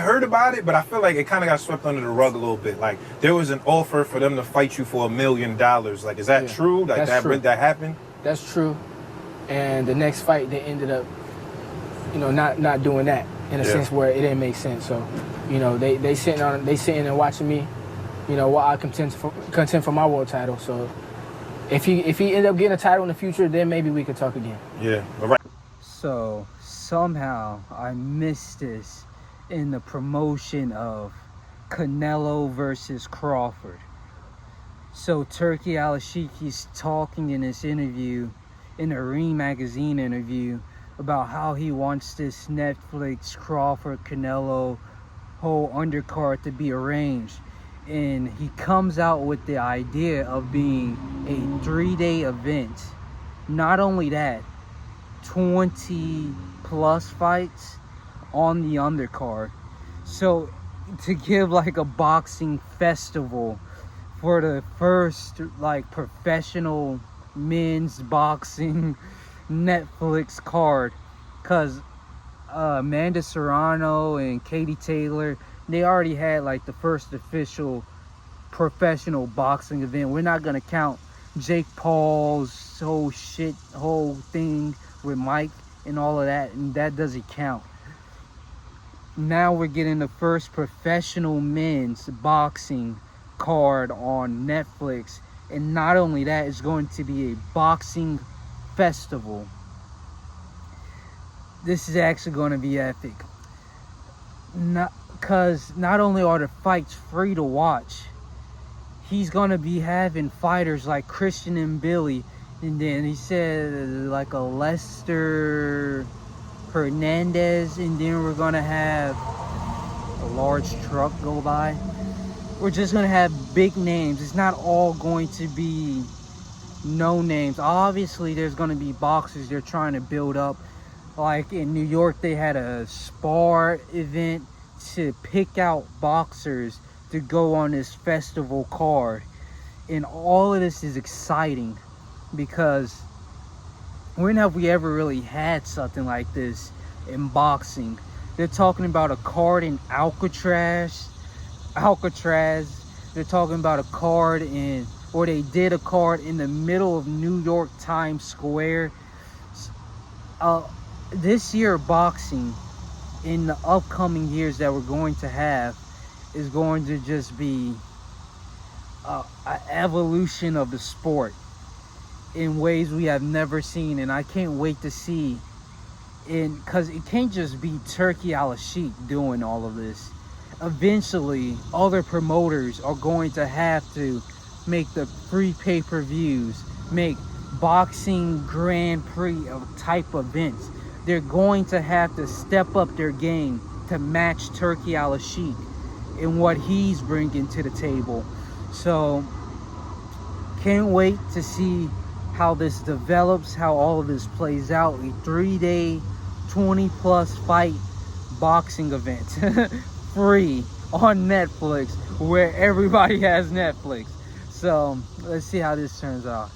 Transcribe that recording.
heard about it, but I feel like it kind of got swept under the rug a little bit. Like, there was an offer for them to fight you for $1 million. Like, is that true? Like, that happened? That's true. And the next fight, they ended up, not doing that in a sense where it didn't make sense. So, they sitting and watching me, while I contend for my world title. So, if he end up getting a title in the future, then maybe we could talk again. Yeah, all right. So somehow I missed this in the promotion of Canelo versus Crawford. So Turki Al-Sheikhy's talking in this interview, in a Ring magazine interview, about how he wants this Netflix Crawford Canelo whole undercard to be arranged. And he comes out with the idea of being a 3-day event. Not only that, 20 plus fights on the undercard. So to give like a boxing festival for the first like professional men's boxing Netflix card, because Amanda Serrano and Katie Taylor, they already had like the first official professional boxing event. We're not gonna count Jake Paul's whole thing with Mike and all of that, and that doesn't count. Now we're getting the first professional men's boxing card on Netflix, and not only that, it's going to be a boxing festival. This is actually going to be epic. Because not only are the fights free to watch, he's going to be having fighters like Christian and Billy. And then he said like a Lester Hernandez. And then we're going to have a large truck go by. We're just going to have big names. It's not all going to be no names. Obviously, there's going to be boxers they're trying to build up. Like in New York, they had a spar event to pick out boxers to go on this festival card. And all of this is exciting, because when have we ever really had something like this in boxing? They're talking about a card in Alcatraz. They're talking about a card they did a card in the middle of New York Times Square. This year, boxing in the upcoming years that we're going to have is going to just be an evolution of the sport in ways we have never seen. And I can't wait to see, because it can't just be Turki Al-Sheikh doing all of this. Eventually, other promoters are going to have to make the free pay-per-views, make boxing Grand Prix of type events. They're going to have to step up their game to match Turki Al-Sheikh and what he's bringing to the table. So can't wait to see how this develops, how all of this plays out. A 3-day 20+ fight boxing event free on Netflix, where everybody has Netflix. So let's see how this turns out.